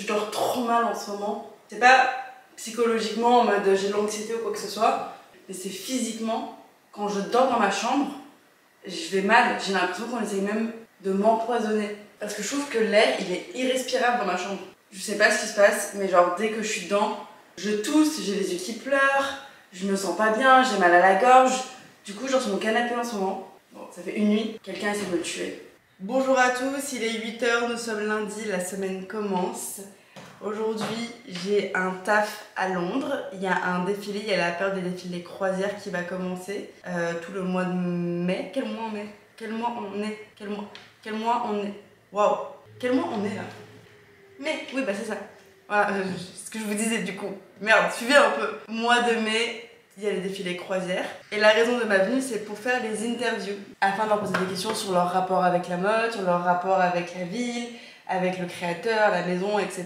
je dors trop mal en ce moment. C'est pas psychologiquement en mode j'ai de l'anxiété ou quoi que ce soit, mais c'est physiquement. Quand je dors dans ma chambre, je vais mal. J'ai l'impression qu'on essaye même de m'empoisonner. Parce que je trouve que l'air, il est irrespirable dans ma chambre. Je sais pas ce qui se passe, mais genre dès que je suis dedans, je tousse, j'ai les yeux qui pleurent, je me sens pas bien, j'ai mal à la gorge. Du coup, genre sur mon canapé en ce moment, bon, ça fait une nuit, quelqu'un essaie de me tuer. Bonjour à tous, il est 8 h, nous sommes lundi, la semaine commence. Aujourd'hui, j'ai un taf à Londres. Il y a un défilé, il y a la période des défilés croisières qui va commencer tout le mois de mai. Quel mois on est? Quel mois on est? Quel mois on est? Waouh! Quel mois on est là? Mais oui, bah c'est ça. Voilà, ce que je vous disais du coup. Merde, suivez un peu. Mois de mai, il y a les défilés croisières. Et la raison de ma venue, c'est pour faire les interviews. Afin de leur poser des questions sur leur rapport avec la mode, sur leur rapport avec la ville, avec le créateur, la maison, etc.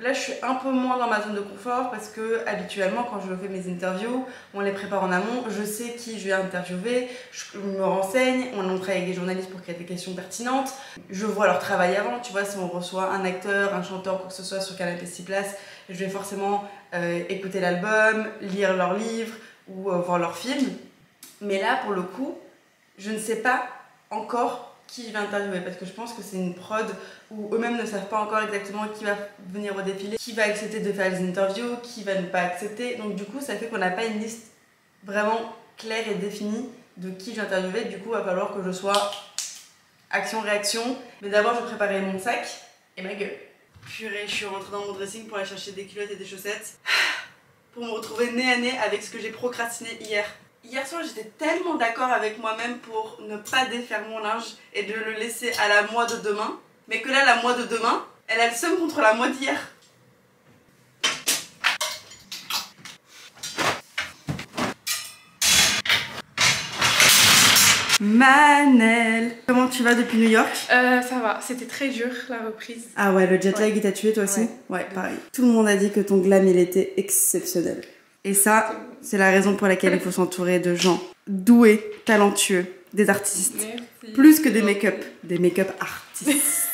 Là, je suis un peu moins dans ma zone de confort parce que habituellement, quand je fais mes interviews, on les prépare en amont. Je sais qui je vais interviewer, je me renseigne, on travaille avec des journalistes pour qu'il y ait des questions pertinentes. Je vois leur travail avant, tu vois, si on reçoit un acteur, un chanteur, quoi que ce soit sur Canapé 6 places, je vais forcément écouter l'album, lire leurs livres ou voir leurs films. Mais là, pour le coup, je ne sais pas encore qui je vais interviewer parce que je pense que c'est une prod où eux-mêmes ne savent pas encore exactement qui va venir au défilé, qui va accepter de faire les interviews, qui va ne pas accepter. Donc du coup, ça fait qu'on n'a pas une liste vraiment claire et définie de qui je vais interviewer. Du coup, il va falloir que je sois action-réaction. Mais d'abord, je vais préparer mon sac et ma gueule. Purée, je suis rentrée dans mon dressing pour aller chercher des culottes et des chaussettes pour me retrouver nez à nez avec ce que j'ai procrastiné hier. Hier soir, j'étais tellement d'accord avec moi-même pour ne pas défaire mon linge et de le laisser à la moi de demain, mais que là, la moi de demain, elle a le seum contre la moi d'hier. Manel, comment tu vas depuis New York? Ça va, c'était très dur la reprise. Ah ouais, le jet lag il t'a tué toi aussi? Ouais, pareil. Tout le monde a dit que ton glam il était exceptionnel. Et ça, c'est la raison pour laquelle il faut s'entourer de gens doués, talentueux, des artistes. Merci. Plus que des make-up, des make-up artistes.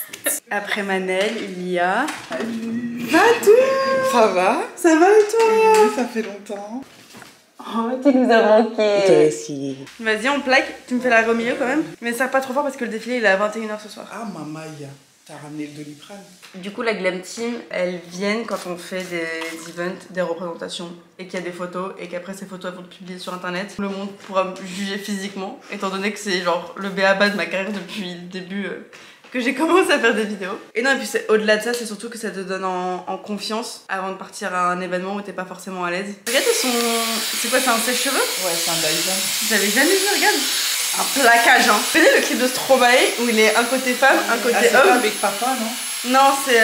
Après Manel, il y a... Fatou! Ça va? Ça va et toi? Oui, ça fait longtemps. Oh, tu nous as manqué. Toi aussi. Vas-y, on plaque. Tu me fais la au milieu quand même. Mais ça pas trop fort parce que le défilé il est à 21 h ce soir. Ah, Mamaï, t'as ramené le Doliprane. Du coup, la Glam Team, elles viennent quand on fait des events, des représentations, et qu'il y a des photos, et qu'après ces photos elles vont être publiées sur internet. Tout le monde pourra me juger physiquement, étant donné que c'est genre le b.a-ba de ma carrière depuis le début que j'ai commencé à faire des vidéos. Et non, et puis au-delà de ça, c'est surtout que ça te donne en confiance avant de partir à un événement où t'es pas forcément à l'aise. Regarde, c'est quoi, c'est un sèche-cheveux? Ouais, c'est un Dyson. J'avais jamais vu, regarde. Un plaquage, hein. Vous connaissez le clip de Stromae où il est un côté femme, un côté c'est homme? pas avec papa, non? Non, c'est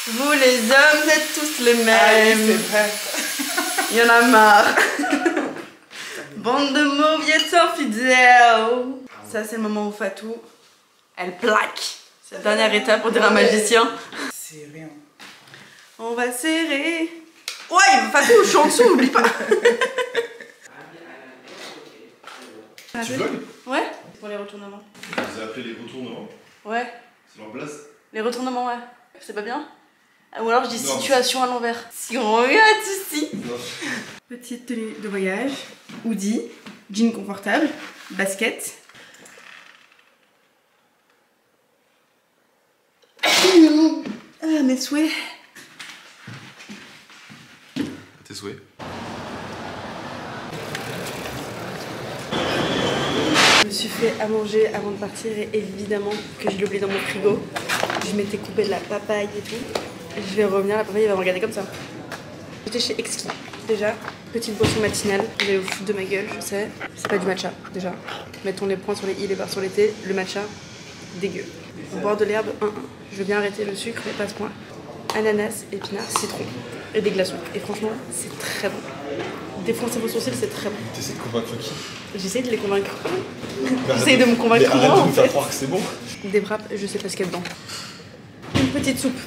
vous les hommes, vous êtes tous les mêmes. Ah oui, c'est vrai. Il y en a marre. Bande de mauviettes infidèles. Ça, c'est le moment où Fatou, elle plaque. C'est la dernière étape, on dirait un magicien. C'est rien. On va serrer. Ouais, Fatou, je suis en dessous, oublie pas. Tu vlogs? Ouais, pour les retournements. Vous avez appelé les retournements? Ouais. C'est leur place? Les retournements, ouais. C'est pas bien? Ou alors je dis Non. situation à l'envers. Si on regarde ici. Non. Petite tenue de voyage, hoodie, jean confortable, basket. Ah, mes souhaits. Tes souhaits? Je me suis fait à manger avant de partir et évidemment que je l'ai oublié dans mon frigo. Je m'étais coupé de la papaye et tout. Je vais revenir, la papaye va me regarder comme ça. J'étais chez Exquis déjà, petite boisson matinale. Vous allez vous foutre de ma gueule, je sais. C'est pas du matcha déjà. Mettons les points sur les i, les barres sur les t. Le matcha, dégueu. Boire de l'herbe, 1-1. Je veux bien arrêter le sucre, mais pas à ce point. Ananas, épinards, citron et des glaçons. Et franchement, c'est très bon. Défoncez vos sourcils, c'est très bon. T'essaies de convaincre qui? J'essaie de les convaincre. J'essaie de me convaincre mais moi arrête de en me faire fait. croire que c'est bon. Des wraps, je sais pas ce qu'il y a dedans. Une petite soupe,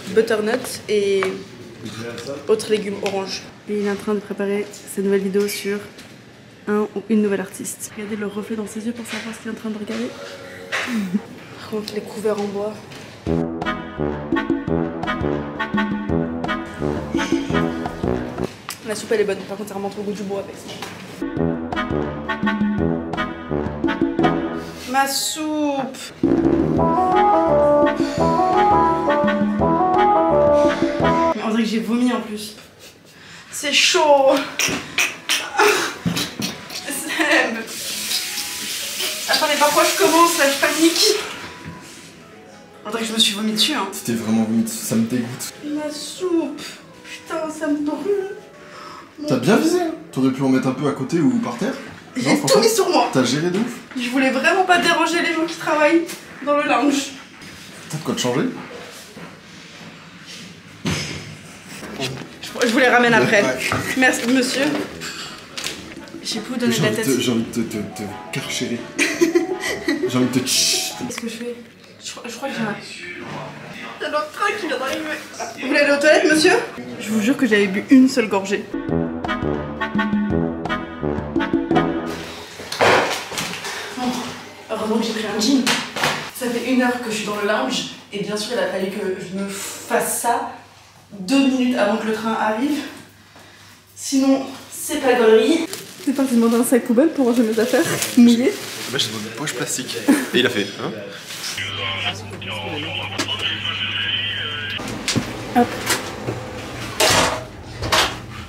butternut et autres légumes orange. Et il est en train de préparer sa nouvelle vidéo sur un ou une nouvelle artiste. Regardez le reflet dans ses yeux pour savoir ce qu'il est en train de regarder. Par contre, les couverts en bois. La soupe elle est bonne, par contre ça remonte au goût du bois avec ça. Ma soupe. Mais on dirait que j'ai vomi en plus. C'est chaud. Seb. Attendez, parfois je commence, là je panique. On dirait que je me suis vomi dessus hein. C'était vraiment vomi dessus, ça me dégoûte. Ma soupe. Putain, ça me brûle. T'as bien visé hein. T'aurais pu en mettre un peu à côté ou par terre. J'ai tout mis sur moi. T'as géré de ouf. Je voulais vraiment pas déranger les gens qui travaillent dans le lounge. T'as de quoi te changer. Je vous les ramène après. Ouais. Merci monsieur. J'ai plus donné la tête. J'ai envie de te carchérer. J'ai envie de te... Qu'est-ce que je fais? Je crois que j'ai un... Il y a notre train qui vient d'arriver. Vous voulez aller aux toilettes monsieur? Je vous jure que j'avais bu une seule gorgée. Bon, heureusement que j'ai pris un gin. Ça fait 1 heure que je suis dans le lounge. Et bien sûr il a fallu que je me fasse ça 2 minutes avant que le train arrive. Sinon, c'est pas gaulerie. C'est parti demander un sac poubelle pour ranger mes affaires mouillées. Bah j'ai demandé une poche plastique. Et il a fait, hein. Hop.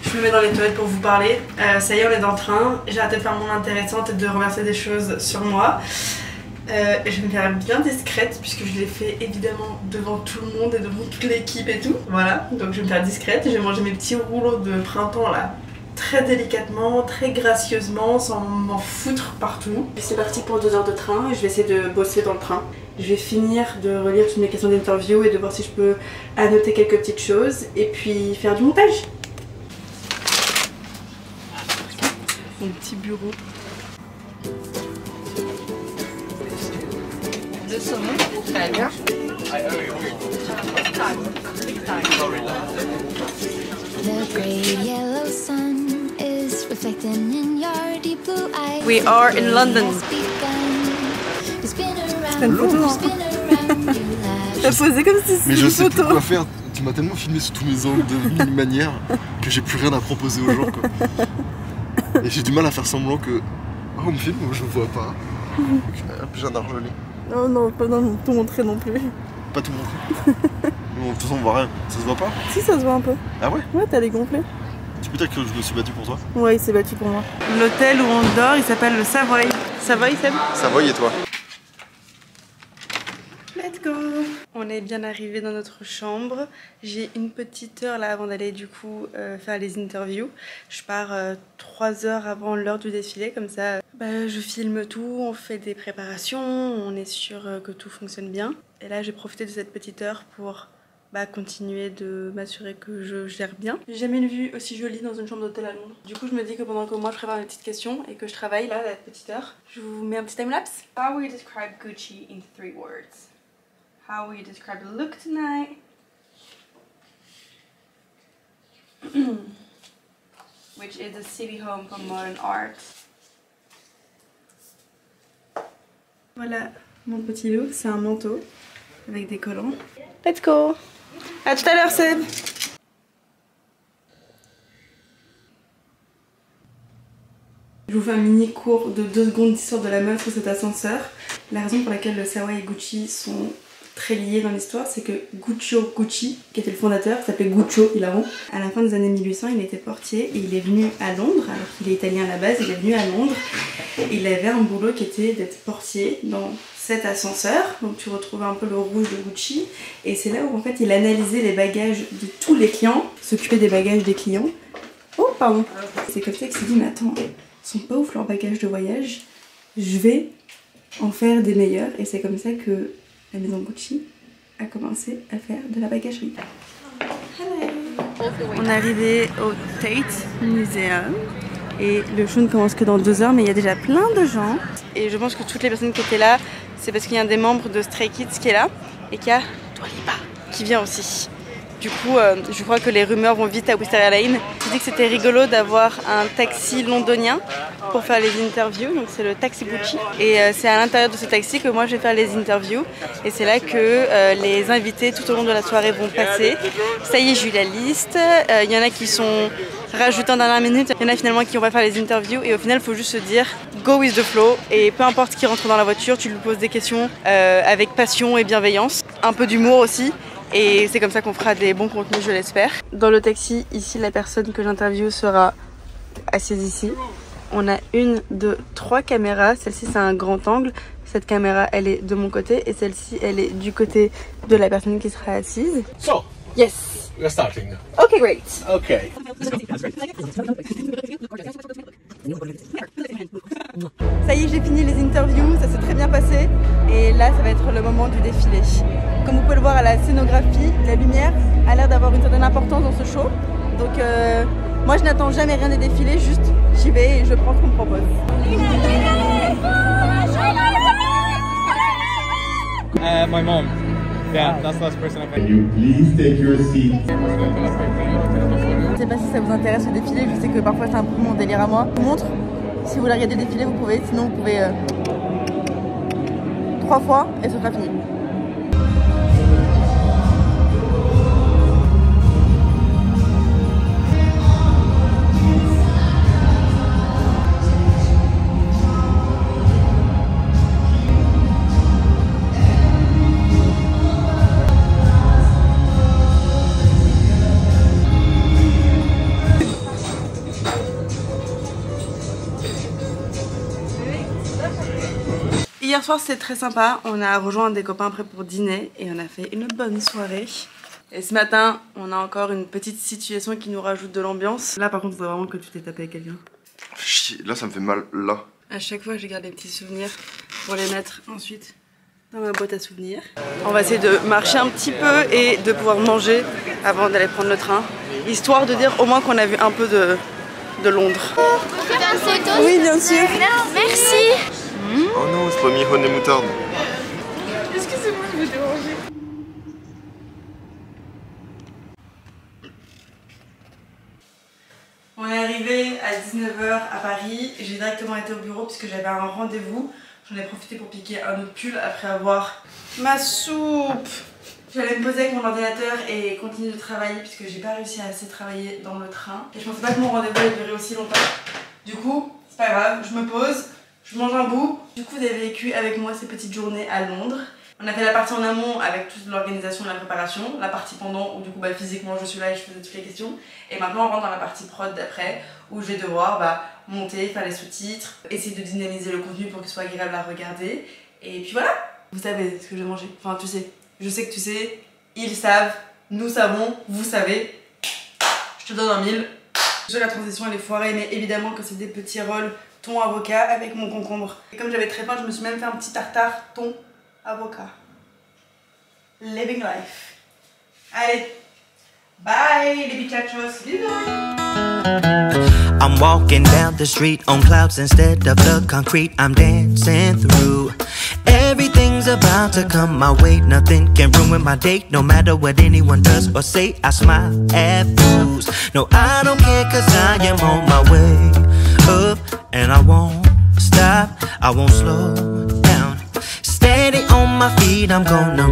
Je me mets dans les toilettes pour vous parler. Ça y est, on est dans le train. J'ai arrêté de faire mon intéressante et de remercier des choses sur moi. Je vais me faire bien discrète puisque je l'ai fait évidemment devant tout le monde et devant toute l'équipe et tout. Voilà, donc je vais me faire discrète. Je vais manger mes petits rouleaux de printemps là, très délicatement, très gracieusement, sans m'en foutre partout. C'est parti pour 2 heures de train et je vais essayer de bosser dans le train. Je vais finir de relire toutes mes questions d'interview et de voir si je peux annoter quelques petites choses et puis faire du montage. Mon petit bureau. Très bien. We are in London. C'est une photo, hein. T'as posé comme si c'était une photo. Mais je sais plus quoi faire. Tu m'as tellement filmé sous tous mes angles de mille manières que j'ai plus rien à proposer aux gens quoi. Et j'ai du mal à faire semblant que... Oh, on me filme, je vois pas. Hop, j'ai un argelé. Non, non, pas tout montrer non plus. Pas tout montrer. Bon, de toute façon, on voit rien. Ça se voit pas? Si, ça se voit un peu. Ah ouais? Ouais, t'as les gonflés. Tu peux dire que je me suis battu pour toi? Ouais, il s'est battu pour moi. L'hôtel où on dort, il s'appelle le Savoy. Savoy, Seb? Savoy et toi? Let's go! On est bien arrivé dans notre chambre. J'ai une petite heure là avant d'aller du coup faire les interviews. Je pars 3 heures avant l'heure du défilé, comme ça je filme tout, on fait des préparations, on est sûr que tout fonctionne bien. Et là j'ai profité de cette petite heure pour continuer de m'assurer que je gère bien. J'ai jamais vu aussi jolie dans une chambre d'hôtel à Londres. Du coup je me dis que pendant que moi je prépare mes petites questions et que je travaille là, la petite heure, je vous mets un petit timelapse. How will you describe Gucci in 3 words? How will you describe the look tonight? Which is a city home for modern art. Voilà mon petit look, c'est un manteau avec des collants. Let's go! À tout à l'heure Seb! Je vous fais un mini cours de 2 secondes d'histoire de la mode sur cet ascenseur. La raison pour laquelle le Savoy et Gucci sont très liés dans l'histoire, c'est que Guccio Gucci, qui était le fondateur, s'appelait Guccio hilarant. À la fin des années 1800, il était portier et il est venu à Londres, alors qu'il est italien à la base, il est venu à Londres. Et il avait un boulot qui était d'être portier dans cet ascenseur. Donc tu retrouves un peu le rouge de Gucci. Et c'est là où en fait il analysait les bagages de tous les clients, s'occupait des bagages des clients. Oh pardon! C'est comme ça qu'il s'est dit, mais attends, ils sont pas ouf leurs bagages de voyage, je vais en faire des meilleurs. Et c'est comme ça que la maison Gucci a commencé à faire de la bagagerie. On est arrivé au Tate Museum et le show ne commence que dans 2 heures, mais il y a déjà plein de gens. Et je pense que toutes les personnes qui étaient là, c'est parce qu'il y a un des membres de Stray Kids qui est là et qu'il y a Dua Lipa qui vient aussi. Du coup, je crois que les rumeurs vont vite à Wisteria Lane. J'ai dit que c'était rigolo d'avoir un taxi londonien pour faire les interviews. Donc c'est le Taxi Gucci. Et c'est à l'intérieur de ce taxi que moi je vais faire les interviews. Et c'est là que les invités tout au long de la soirée vont passer. Ça y est, j'ai eu la liste. Il y en a qui sont rajoutés en dernière minute. Il y en a finalement qui vont faire les interviews. Et au final, il faut juste se dire go with the flow. Et peu importe qui rentre dans la voiture, tu lui poses des questions avec passion et bienveillance. Un peu d'humour aussi. Et c'est comme ça qu'on fera des bons contenus, je l'espère. Dans le taxi, ici, la personne que j'interviewe sera assise ici. On a 1, 2, 3 caméras. Celle-ci, c'est un grand angle. Cette caméra, elle est de mon côté. Et celle-ci, elle est du côté de la personne qui sera assise. So, Yes. we're starting. Ok, great. Okay. Ça y est, j'ai fini les interviews, ça s'est très bien passé. Et là, ça va être le moment du défilé. Comme vous pouvez le voir à la scénographie, la lumière a l'air d'avoir une certaine importance dans ce show. Donc moi, je n'attends jamais rien des défilés, juste j'y vais et je prends ce qu'on me propose. My mom. Yeah, that's the last person I've met. Can you please take your seat? Je ne sais pas si ça vous intéresse le défilé, je sais que parfois c'est un peu mon délire à moi. Je vous montre, si vous voulez regarder le défilé, vous pouvez, sinon vous pouvez 3 fois et ce sera fini. Hier soir c'était très sympa, on a rejoint des copains après pour dîner et on a fait une bonne soirée. Et ce matin on a encore une petite situation qui nous rajoute de l'ambiance. Là par contre il faudrait vraiment que tu t'es tapé avec quelqu'un. Là ça me fait mal, là. À chaque fois je garde des petits souvenirs pour les mettre ensuite dans ma boîte à souvenirs. On va essayer de marcher un petit peu et de pouvoir manger avant d'aller prendre le train. Histoire de dire au moins qu'on a vu un peu de Londres. On fait une photo? Oui bien sûr. Merci. Oh non, c'est pas mijoune et moutarde. Excusez-moi, je vais déranger. On est arrivé à 19h à Paris. J'ai directement été au bureau puisque j'avais un rendez-vous. J'en ai profité pour piquer un autre pull après avoir ma soupe. J'allais me poser avec mon ordinateur et continuer de travailler puisque j'ai pas réussi à assez travailler dans le train. Et je pensais pas que mon rendez-vous allait durer aussi longtemps. Du coup, c'est pas grave, je me pose. Je mange un bout. Du coup, vous avez vécu avec moi ces petites journées à Londres. On a fait la partie en amont avec toute l'organisation et la préparation. La partie pendant où du coup physiquement je suis là et je faisais toutes les questions. Et maintenant on rentre dans la partie prod d'après où je vais devoir monter, faire les sous-titres, essayer de dynamiser le contenu pour qu'il soit agréable à regarder. Et puis voilà. Vous savez ce que je vais manger. Enfin tu sais. Je sais que tu sais. Ils savent. Nous savons. Vous savez. Je te donne un 1000. La transition elle est foirée mais évidemment que c'est des petits rolls thon avocat avec mon concombre. Et comme j'avais très faim, je me suis même fait un petit tartare thon avocat. Living life. Allez, bye les bichachos. I'm walking down the street on clouds instead of the concrete I'm dancing through. Everything's about to come my way, nothing can ruin my day. No matter what anyone does or say, I smile at fools. No, I don't care cause I am on my way up. And I won't stop, I won't slow down. Steady on my feet, I'm gonna